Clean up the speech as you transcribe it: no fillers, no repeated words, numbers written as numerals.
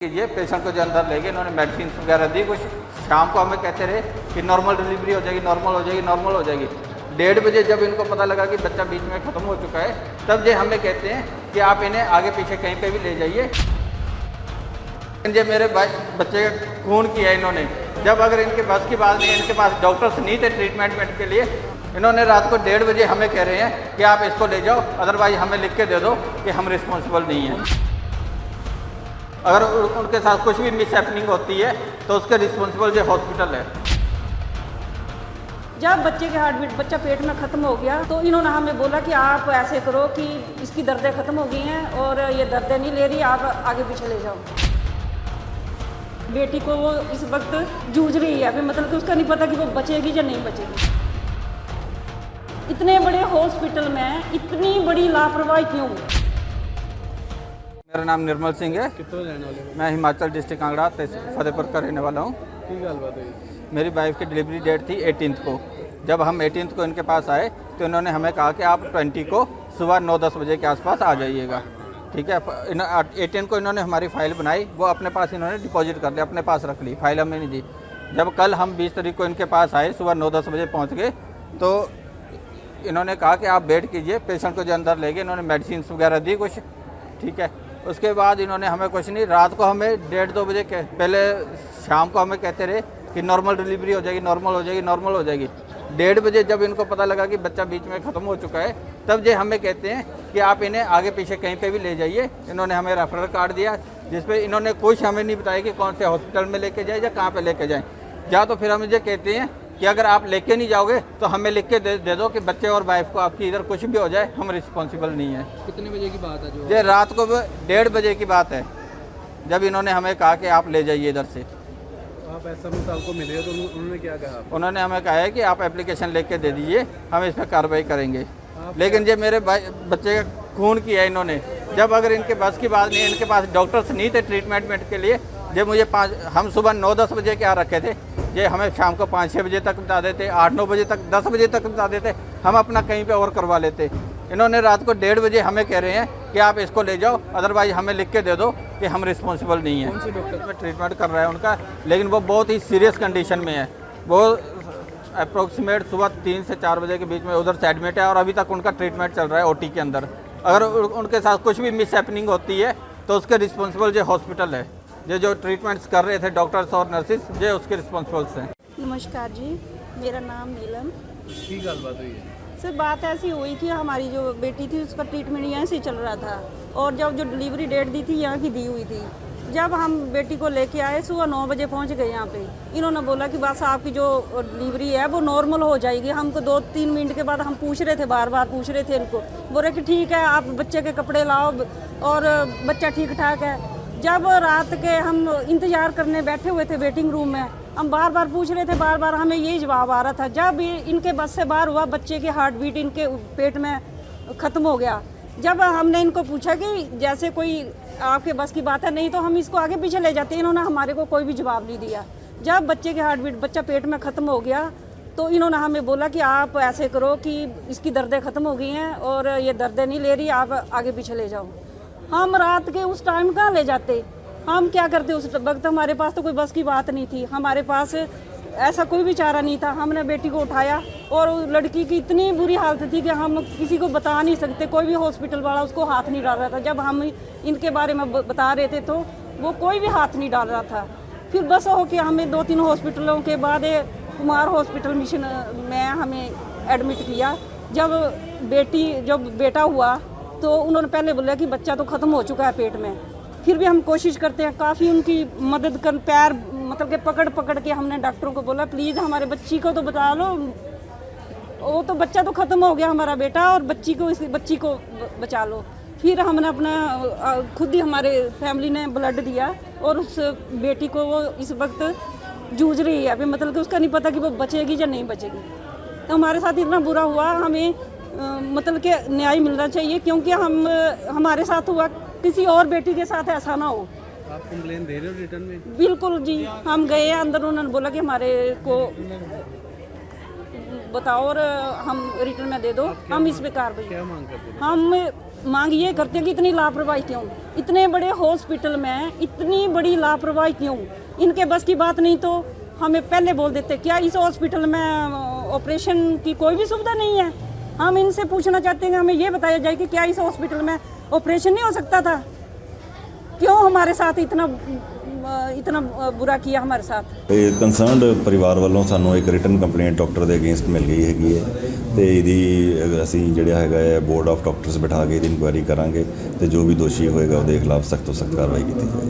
कीजिए। पेशेंट को जो अंदर ले गए, इन्होंने मेडिसिन वगैरह दी। कुछ शाम को हमें कहते रहे कि नॉर्मल डिलीवरी हो जाएगी, नॉर्मल हो जाएगी, नॉर्मल हो जाएगी। 1:30 बजे जब इनको पता लगा कि बच्चा बीच में ख़त्म हो चुका है, तब ये हमें कहते हैं कि आप इन्हें आगे पीछे कहीं पे भी ले जाइए। ये मेरे बच्चे का खून किया इन्होंने। जब अगर इनके बस की बात नहीं, इनके पास डॉक्टर्स नहीं थे ट्रीटमेंट के लिए, इन्होंने रात को 1:30 बजे हमें कह रहे हैं कि आप इसको ले जाओ, अदरवाइज हमें लिख के दे दो कि हम रिस्पॉन्सिबल नहीं हैं। अगर उनके साथ कुछ भी मिस हैपनिंग होती है तो उसके रिस्पॉन्सिबल जो हॉस्पिटल है। जब बच्चे के हार्ट बीट, बच्चा पेट में ख़त्म हो गया, तो इन्होंने हमें बोला कि आप ऐसे करो कि इसकी दर्दें ख़त्म हो गई हैं और ये दर्दें नहीं ले रही, आप आगे पीछे ले जाओ। बेटी को वो इस वक्त जूझ रही है, अभी मतलब कि उसका नहीं पता कि वो बचेगी या नहीं बचेगी। इतने बड़े हॉस्पिटल में इतनी बड़ी लापरवाही क्यों? मेरा नाम निर्मल सिंह है। कितने रहने वाले हो? मैं हिमाचल डिस्ट्रिक्ट कांगड़ा फतेहपुर का रहने वाला हूँ। की गल बात है? मेरी वाइफ की डिलीवरी डेट थी 18 को। जब हम 18 को इनके पास आए तो इन्होंने हमें कहा कि आप 20 को सुबह 9-10 बजे के आसपास आ जाइएगा। ठीक है। 18 को इन्होंने हमारी फ़ाइल बनाई, वो अपने पास इन्होंने डिपॉजिट कर लिया, अपने पास रख ली, फ़ाइल हमें नहीं दी। जब कल हम 20 तारीख को इनके पास आए, सुबह 9-10 बजे पहुँच गए, तो इन्होंने कहा कि आप वेट कीजिए। पेशेंट को जो अंदर ले गए, इन्होंने मेडिसिन वगैरह दी कुछ। ठीक है। उसके बाद इन्होंने हमें कुछ नहीं, रात को हमें 1:30-2 बजे पहले शाम को हमें कहते रहे कि नॉर्मल डिलीवरी हो जाएगी, नॉर्मल हो जाएगी, नॉर्मल हो जाएगी। 1:30 बजे जब इनको पता लगा कि बच्चा बीच में ख़त्म हो चुका है, तब ये हमें कहते हैं कि आप इन्हें आगे पीछे कहीं पे भी ले जाइए। इन्होंने हमें रेफरल कार्ड दिया, जिस पे इन्होंने कुछ हमें नहीं बताया कि कौन से हॉस्पिटल में लेके जाए या कहाँ पे लेके जाएँ। या तो फिर हम ये कहते हैं कि अगर आप लेके नहीं जाओगे तो हमें लिख के दे दो कि बच्चे और वाइफ को आपकी इधर कुछ भी हो जाए, हम रिस्पॉन्सिबल नहीं है। कितने बजे की बात है? जो ये रात को 1:30 बजे की बात है, जब इन्होंने हमें कहा कि आप ले जाइए इधर से। आप एसएमओ साहब को मिले तो उन्होंने क्या कहा? उन्होंने हमें कहा है कि आप एप्लीकेशन लेके दे दीजिए, हम इस पर कार्रवाई करेंगे। लेकिन ये मेरे बच्चे का खून किया इन्होंने। जब अगर इनके बस की बात नहीं, इनके पास डॉक्टर्स नहीं थे ट्रीटमेंट के लिए, जब मुझे हम सुबह 9-10 बजे के आ रखे थे, ये हमें शाम को 5-6 बजे तक बता देते, 8-9 बजे तक, 10 बजे तक बता देते, हम अपना कहीं पे और करवा लेते। इन्होंने रात को 1:30 बजे हमें कह रहे हैं कि आप इसको ले जाओ, अदरवाइज हमें लिख के दे दो कि हम रिस्पॉन्सिबल नहीं हैं। कौन से डॉक्टर में ट्रीटमेंट कर रहा है उनका, लेकिन वो बहुत ही सीरियस कंडीशन में है। वो अप्रोक्सीमेट सुबह 3 से 4 बजे के बीच में उधर से एडमिट है और अभी तक उनका ट्रीटमेंट चल रहा है ओटी के अंदर। अगर उनके साथ कुछ भी मिस हैपनिंग होती है तो उसके रिस्पॉन्सिबल जो हॉस्पिटल है, जो ट्रीटमेंट्स कर रहे थे डॉक्टर्स और नर्सिस, ये उसके रिस्पॉन्सिबल्स हैं। नमस्कार जी, मेरा नाम नीलम। की गल बात हुई है? सर बात ऐसी हुई कि हमारी जो बेटी थी उसका ट्रीटमेंट यहाँ से चल रहा था और जब जो डिलीवरी डेट दी थी यहाँ की दी हुई थी। जब हम बेटी को लेके आए, सुबह 9 बजे पहुँच गए यहाँ पे। इन्होंने बोला कि बस आपकी जो डिलीवरी है वो नॉर्मल हो जाएगी। हमको 2-3 मिनट के बाद हम पूछ रहे थे, बार बार पूछ रहे थे इनको, बोल रहे कि ठीक है आप बच्चे के कपड़े लाओ और बच्चा ठीक ठाक है। जब रात के हम इंतज़ार करने बैठे हुए थे वेटिंग रूम में, हम बार बार पूछ रहे थे, बार बार हमें यही जवाब आ रहा था। जब इनके बस से बाहर हुआ, बच्चे की हार्ट बीट इनके पेट में ख़त्म हो गया। जब हमने इनको पूछा कि जैसे कोई आपके बस की बात है, नहीं तो हम इसको आगे पीछे ले जाते, इन्होंने हमारे को कोई भी जवाब नहीं दिया। जब बच्चे की हार्ट बीट, बच्चा पेट में ख़त्म हो गया, तो इन्होंने हमें बोला कि आप ऐसे करो कि इसकी दर्दें ख़त्म हो गई हैं और ये दर्दें नहीं ले रही, आप आगे पीछे ले जाओ। हम रात के उस टाइम कहाँ ले जाते? हम क्या करते उस वक्त? हमारे पास तो कोई बस की बात नहीं थी, हमारे पास ऐसा कोई भी चारा नहीं था। हमने बेटी को उठाया और लड़की की इतनी बुरी हालत थी कि हम किसी को बता नहीं सकते, कोई भी हॉस्पिटल वाला उसको हाथ नहीं डाल रहा था। जब हम इनके बारे में बता रहे थे तो वो कोई भी हाथ नहीं डाल रहा था। फिर बस हो के हमें 2-3 हॉस्पिटलों के बाद कुमार हॉस्पिटल मिशन में हमें एडमिट किया। जब बेटा हुआ तो उन्होंने पहले बोला कि बच्चा तो ख़त्म हो चुका है पेट में। फिर भी हम कोशिश करते हैं, काफ़ी उनकी मदद कर, पैर मतलब कि पकड़ के हमने डॉक्टरों को बोला प्लीज़ हमारे बच्ची को तो बता लो, वो तो बच्चा तो ख़त्म हो गया हमारा बेटा, और बच्ची को बचा लो। फिर हमने अपना खुद ही, हमारे फैमिली ने ब्लड दिया और उस बेटी को वो इस वक्त जूझ रही है, अभी मतलब कि उसका नहीं पता कि वो बचेगी या नहीं बचेगी। तो हमारे साथ इतना बुरा हुआ, हमें मतलब कि न्याय मिलना चाहिए, क्योंकि हमारे साथ हुआ, किसी और बेटी के साथ ऐसा ना हो। आप कंप्लेन दे रहे हो रिटर्न में? बिल्कुल जी, हम गए अंदर, उन्होंने बोला कि हमारे को बताओ और हम रिटर्न में दे दो, हम इस पे कार्रवाई। क्या मांग करते हैं? हम मांग ये करते हैं कि इतनी लापरवाही क्यों, इतने बड़े हॉस्पिटल में इतनी बड़ी लापरवाही क्यों। इनके बस की बात नहीं तो हमें पहले बोल देते। क्या इस हॉस्पिटल में ऑपरेशन की कोई भी सुविधा नहीं है? हम इनसे पूछना चाहते हैं, हमें ये बताया जाए कि क्या इस हॉस्पिटल में ऑपरेशन नहीं हो सकता था? क्यों हमारे साथ इतना बुरा किया हमारे साथ? ਇਹ ਕੰਸਰਨਡ ਪਰਿਵਾਰ ਵੱਲੋਂ ਸਾਨੂੰ ਇੱਕ ਰਿਟਨ ਕੰਪਲੇਂਟ ਡਾਕਟਰ ਦੇ ਅਗੇਂਸਟ ਮਿਲ ਗਈ ਹੈਗੀ ਹੈ ਤੇ ਇਹਦੀ ਅਸੀਂ ਜਿਹੜਾ ਹੈਗਾ ਹੈ ਬੋਰਡ ਆਫ ਡਾਕਟਰਸ ਬਿਠਾ ਕੇ ਇਹਦੀ ਇਨਕੁਆਇਰੀ ਕਰਾਂਗੇ ਤੇ ਜੋ ਵੀ ਦੋਸ਼ੀ ਹੋਏਗਾ ਉਹਦੇ ਖਿਲਾਫ ਸਖਤ ਤੋਂ ਸਖਤ ਕਾਰਵਾਈ ਕੀਤੀ ਜਾਏਗੀ।